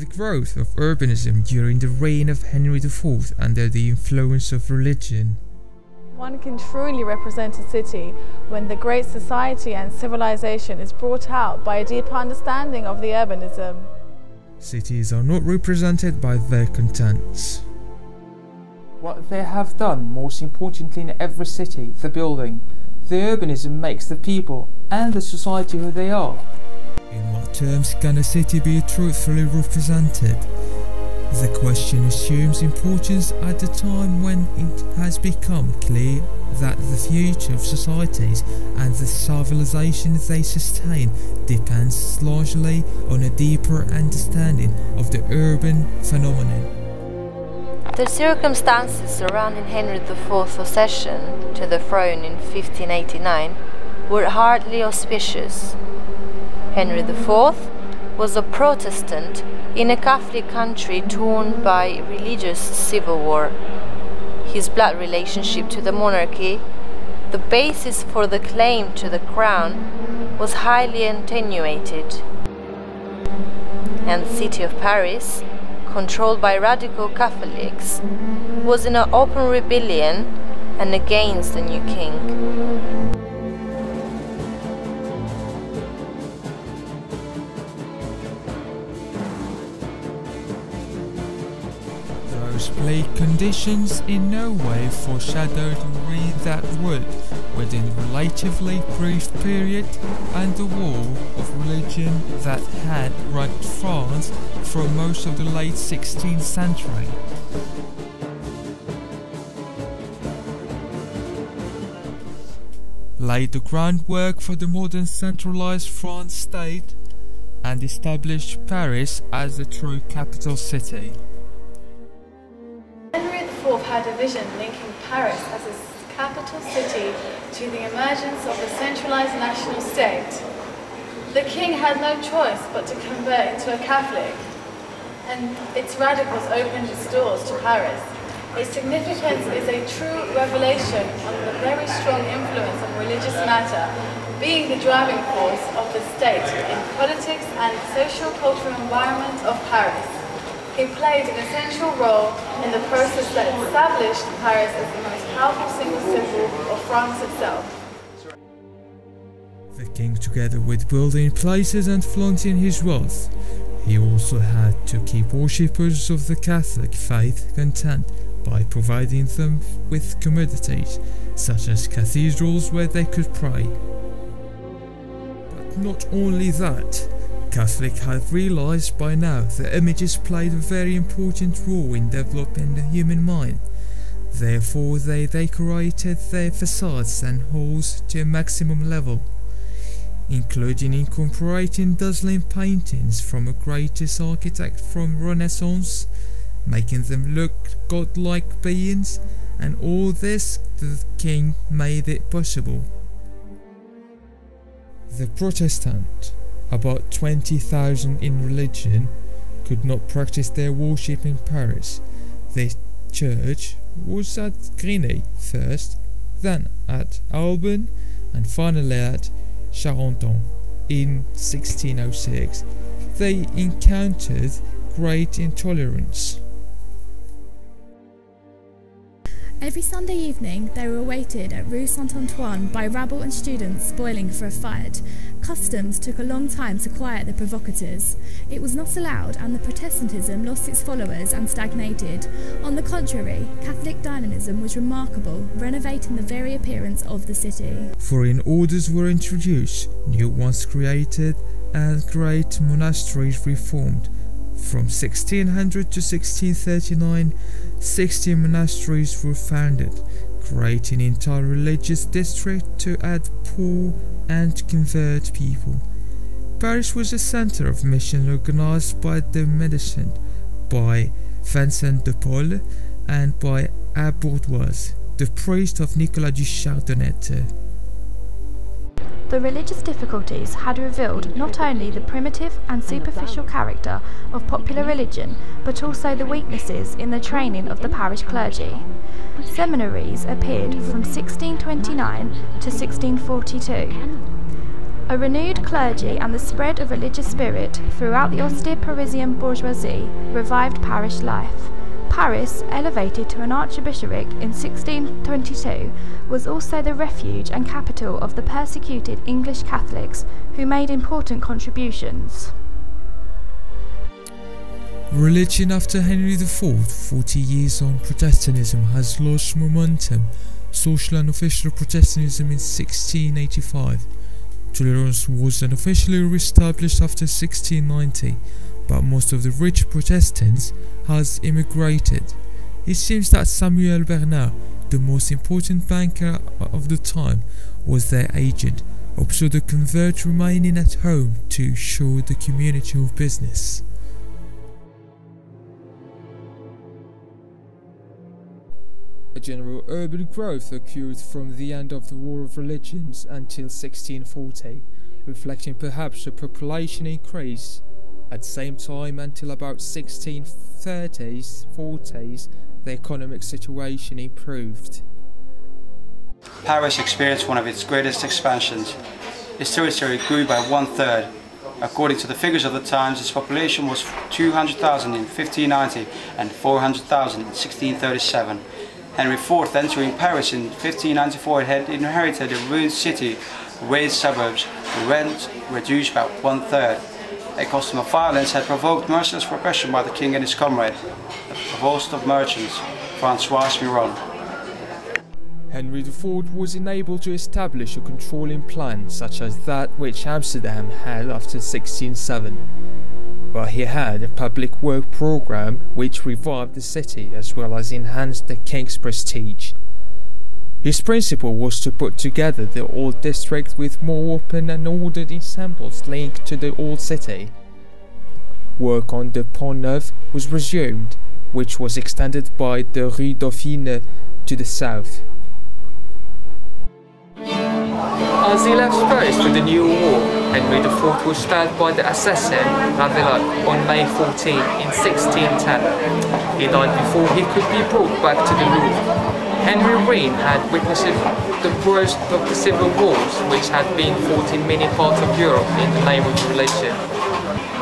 The growth of urbanism during the reign of Henry IV under the influence of religion. One can truly represent a city when the great society and civilization is brought out by a deeper understanding of the urbanism. Cities are not represented by their contents. What they have done most importantly in every city, the building. The urbanism makes the people and the society who they are. In what terms can a city be truthfully represented? The question assumes importance at the time when it has become clear that the future of societies and the civilization they sustain depends largely on a deeper understanding of the urban phenomenon. The circumstances surrounding Henry IV's accession to the throne in 1589 were hardly auspicious. Henry IV was a Protestant in a Catholic country torn by religious civil war. His blood relationship to the monarchy, the basis for the claim to the crown, was highly attenuated. And the city of Paris, controlled by radical Catholics, was in an open rebellion and against the new king. Those bleak conditions in no way foreshadowed the reign that would, within a relatively brief period, end the war of religion that had racked France for most of the late 16th century. Laid the groundwork for the modern centralized France state and established Paris as the true capital city. Henry IV had a vision linking Paris as a capital city to the emergence of a centralized national state. The king had no choice but to convert into a Catholic, and its radicals opened its doors to Paris. Its significance is a true revelation of the very strong influence of religious matter being the driving force of the state in politics and social-cultural environment of Paris. He played an essential role in the process that established Paris as the most powerful single symbol of France itself. The king, together with building places and flaunting his wealth, he also had to keep worshippers of the Catholic faith content by providing them with commodities, such as cathedrals where they could pray. But not only that, Catholics had realized by now that images played a very important role in developing the human mind. Therefore, they decorated their facades and halls to a maximum level, including incorporating dazzling paintings from a greatest architect from Renaissance, making them look godlike beings, and all this the king made it possible. The Protestant, about 20,000 in religion, could not practice their worship in Paris. Their church was at Grenay first, then at Aubin, and finally at Charenton in 1606. They encountered great intolerance. Every Sunday evening they were awaited at Rue Saint-Antoine by rabble and students spoiling for a fight. Customs took a long time to quiet the provocateurs. It was not allowed, and the Protestantism lost its followers and stagnated. On the contrary, Catholic dynamism was remarkable, renovating the very appearance of the city. Foreign orders were introduced, new ones created, and great monasteries reformed. From 1600 to 1639, 60 monasteries were founded, creating an entire religious district to add poor and convert people. Paris was a center of mission organized by the Medicine, by Vincent de Paul, and by Abbe Bourdoise, the priest of Nicolas du Chardonnette. The religious difficulties had revealed not only the primitive and superficial character of popular religion, but also the weaknesses in the training of the parish clergy. Seminaries appeared from 1629 to 1642. A renewed clergy and the spread of religious spirit throughout the austere Parisian bourgeoisie revived parish life. Paris, elevated to an archbishopric in 1622, was also the refuge and capital of the persecuted English Catholics who made important contributions. Religion after Henry IV, 40 years on, Protestantism has lost momentum. Social and official Protestantism in 1685. Tolerance was then officially re-established after 1690, but most of the rich Protestants has immigrated. It seems that Samuel Bernard, the most important banker of the time, was their agent, observed the converts remaining at home to show the community of business. A general urban growth occurred from the end of the War of Religions until 1640, reflecting perhaps a population increase. At the same time, until about 1630s-40s, the economic situation improved. Paris experienced one of its greatest expansions. Its territory grew by 1/3. According to the figures of the times, its population was 200,000 in 1590 and 400,000 in 1637. Henry IV, entering Paris in 1594, had inherited a ruined city with its suburbs, rent reduced by 1/3. A custom of violence had provoked merciless repression by the king and his comrade, the provost of merchants, Francois Miron. Henry IV was enabled to establish a controlling plan such as that which Amsterdam had after 1607. But he had a public work program which revived the city as well as enhanced the king's prestige. His principle was to put together the old district with more open and ordered ensembles linked to the old city. Work on the Pont Neuf was resumed, which was extended by the Rue Dauphine to the south. As he left Paris for the new war, Henry IV was stabbed by the assassin Ravaillac on May 14 in 1610. He died before he could be brought back to the Louvre. Henry Reine had witnessed the worst of the civil wars which had been fought in many parts of Europe in the name of religion.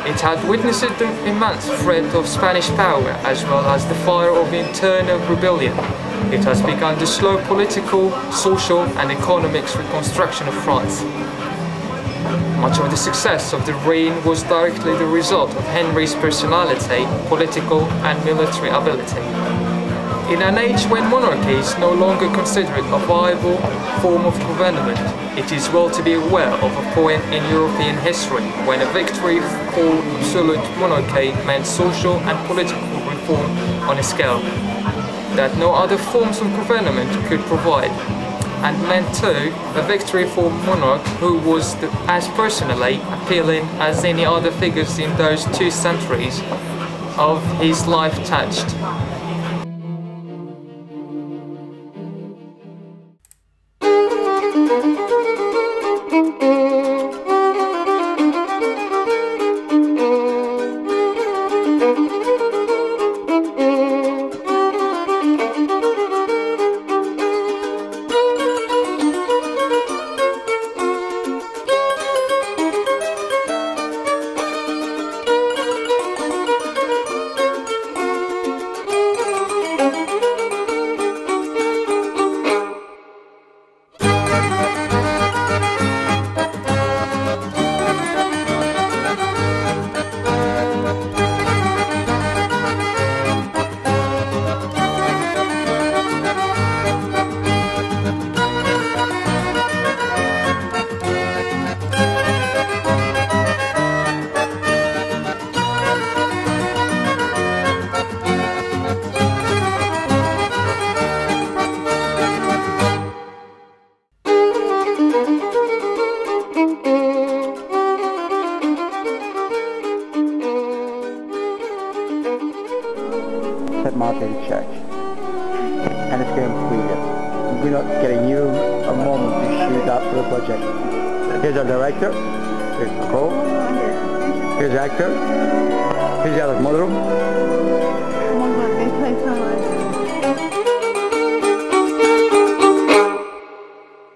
It had witnessed the immense threat of Spanish power as well as the fire of internal rebellion. It has begun the slow political, social and economic reconstruction of France. Much of the success of the reign was directly the result of Henry's personality, political and military ability. In an age when monarchy is no longer considered a viable form of government, it is well to be aware of a point in European history when a victory for absolute monarchy meant social and political reform on a scale that no other forms of government could provide, and meant too a victory for a monarch who was as personally appealing as any other figures in those 2 centuries of his life touched. St. Martin Church, and it's going completed. We're not getting you a moment to shoot up for the project. Here's our director, here's Nicole, here's the actor, here's the other mother.